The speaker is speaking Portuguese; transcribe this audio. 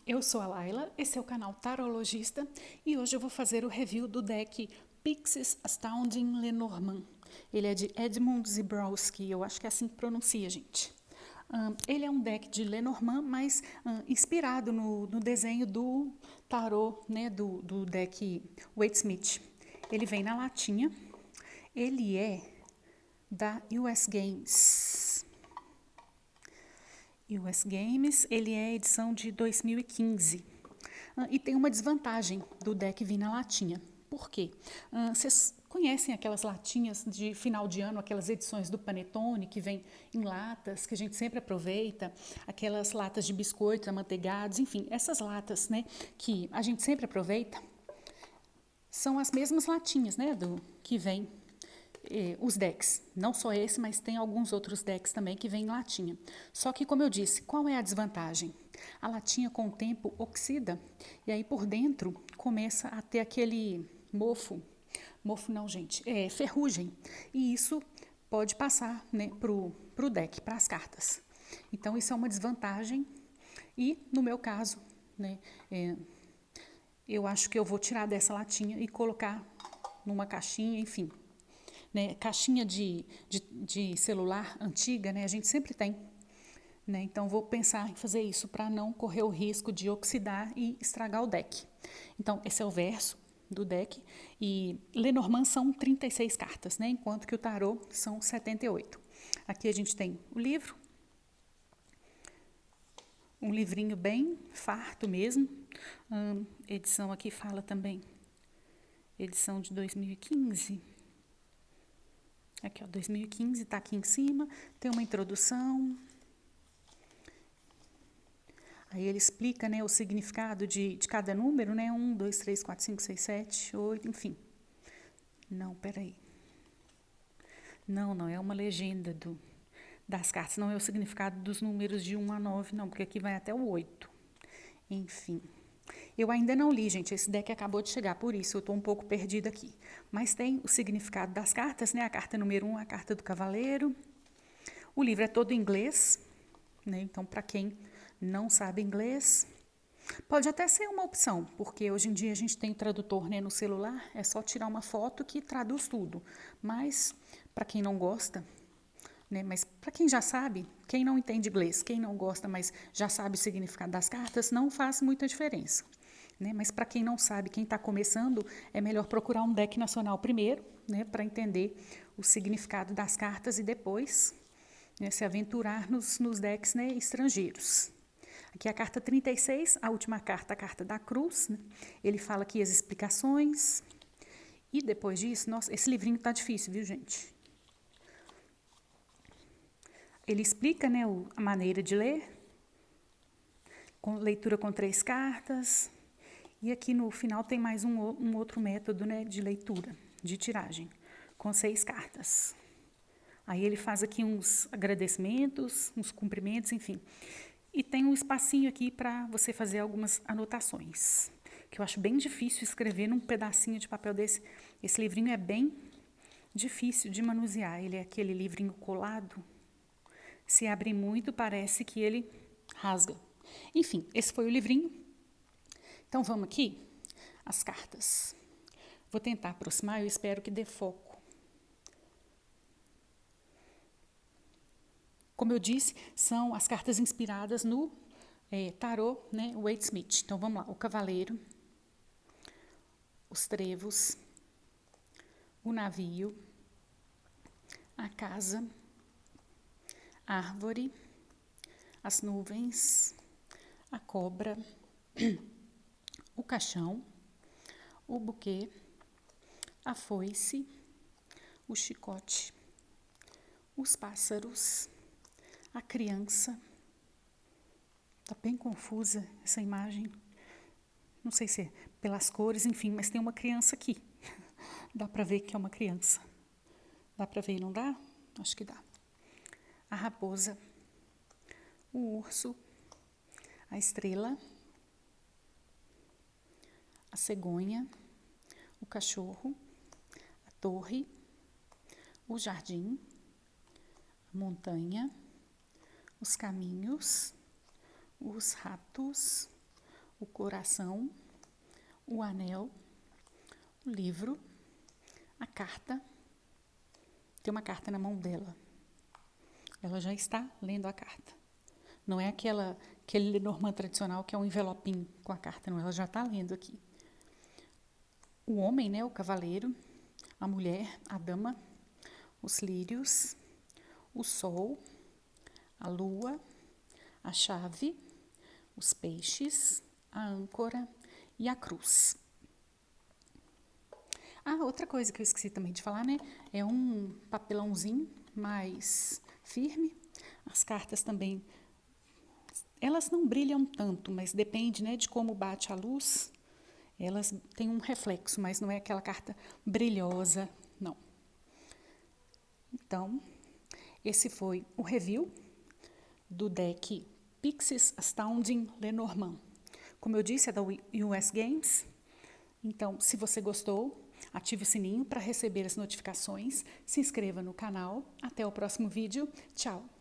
Eu sou a Laila, esse é o canal Tarologista e hoje eu vou fazer o review do deck Pixies Astounding Lenormand. Ele é de Edmund Zebrowski, eu acho que é assim que pronuncia, gente. Ele é um deck de Lenormand, mas inspirado no desenho do tarô, né, do deck Waite-Smith. Ele vem na latinha, ele é da US Games. US Games, ele é edição de 2015. E tem uma desvantagem do deck vir na latinha. Por quê? Vocês conhecem aquelas latinhas de final de ano, aquelas edições do Panetone que vem em latas, que a gente sempre aproveita, aquelas latas de biscoitos amanteigados, enfim, essas latas, né, que a gente sempre aproveita, são as mesmas latinhas, né, que vem os decks. Não só esse, mas tem alguns outros decks também que vêm em latinha. Só que, como eu disse, qual é a desvantagem? A latinha, com o tempo, oxida e aí por dentro começa a ter aquele mofo. Mofo não, gente, é ferrugem. E isso pode passar, né, pro deck, para as cartas. Então, isso é uma desvantagem. E, no meu caso, né, eu acho que eu vou tirar dessa latinha e colocar numa caixinha, enfim. Né, caixinha de celular antiga, né, a gente sempre tem. Né, então, vou pensar em fazer isso para não correr o risco de oxidar e estragar o deck. Então, esse é o verso do deck. E Lenormand são 36 cartas, né, enquanto que o tarô são 78. Aqui a gente tem o livro. Um livrinho bem farto mesmo. Edição aqui fala também. Edição de 2015. Aqui, ó, 2015, está aqui em cima, tem uma introdução. Aí ele explica, né, o significado de cada número, né, 1, 2, 3, 4, 5, 6, 7, 8, enfim. Não, peraí. Não é uma legenda das cartas, não é o significado dos números de 1 a 9, não, porque aqui vai até o 8. Enfim. Eu ainda não li, gente, esse deck acabou de chegar, por isso eu estou um pouco perdida aqui. Mas tem o significado das cartas, né? A carta número 1, a carta do cavaleiro. O livro é todo em inglês, né? Então, para quem não sabe inglês, pode até ser uma opção, porque hoje em dia a gente tem o tradutor, né, no celular, é só tirar uma foto que traduz tudo. Mas, para quem não gosta, né, mas para quem já sabe, quem não entende inglês, quem não gosta, mas já sabe o significado das cartas, não faz muita diferença. Né? Mas para quem não sabe, quem está começando, é melhor procurar um deck nacional primeiro, né, para entender o significado das cartas e depois, né, se aventurar nos decks, né, estrangeiros. Aqui a carta 36, a última carta, a carta da cruz. Né? Ele fala aqui as explicações. E depois disso, nossa, esse livrinho está difícil, viu, gente? Ele explica, né, a maneira de ler, com leitura com 3 cartas. E aqui no final tem mais um outro método, né, de leitura, de tiragem, com 6 cartas. Aí ele faz aqui uns agradecimentos, uns cumprimentos, enfim. E tem um espacinho aqui para você fazer algumas anotações, que eu acho bem difícil escrever num pedacinho de papel desse. Esse livrinho é bem difícil de manusear, ele é aquele livrinho colado. Se abre muito, parece que ele rasga. Enfim, esse foi o livrinho. Então, vamos aqui, as cartas. Vou tentar aproximar, eu espero que dê foco. Como eu disse, são as cartas inspiradas no tarô, né, Waite-Smith. Então, vamos lá, o cavaleiro, os trevos, o navio, a casa, a árvore, as nuvens, a cobra, o caixão, o buquê, a foice, o chicote, os pássaros, a criança. Está bem confusa essa imagem. Não sei se é pelas cores, enfim, mas tem uma criança aqui. Dá para ver que é uma criança. Dá para ver, não dá? Acho que dá. A raposa, o urso, a estrela, a cegonha, o cachorro, a torre, o jardim, a montanha, os caminhos, os ratos, o coração, o anel, o livro, a carta. Tem uma carta na mão dela. Ela já está lendo a carta. Não é aquele Lenormand tradicional que é um envelopinho com a carta, não. Ela já está lendo aqui. O homem, né, o cavaleiro, a mulher, a dama, os lírios, o sol, a lua, a chave, os peixes, a âncora e a cruz. Ah, outra coisa que eu esqueci também de falar, né? É um papelãozinho mais firme. As cartas também, elas não brilham tanto, mas depende, né, de como bate a luz. Elas têm um reflexo, mas não é aquela carta brilhosa, não. Então, esse foi o review do deck Pixies Astounding Lenormand. Como eu disse, é da US Games. Então, se você gostou, ative o sininho para receber as notificações, se inscreva no canal. Até o próximo vídeo. Tchau!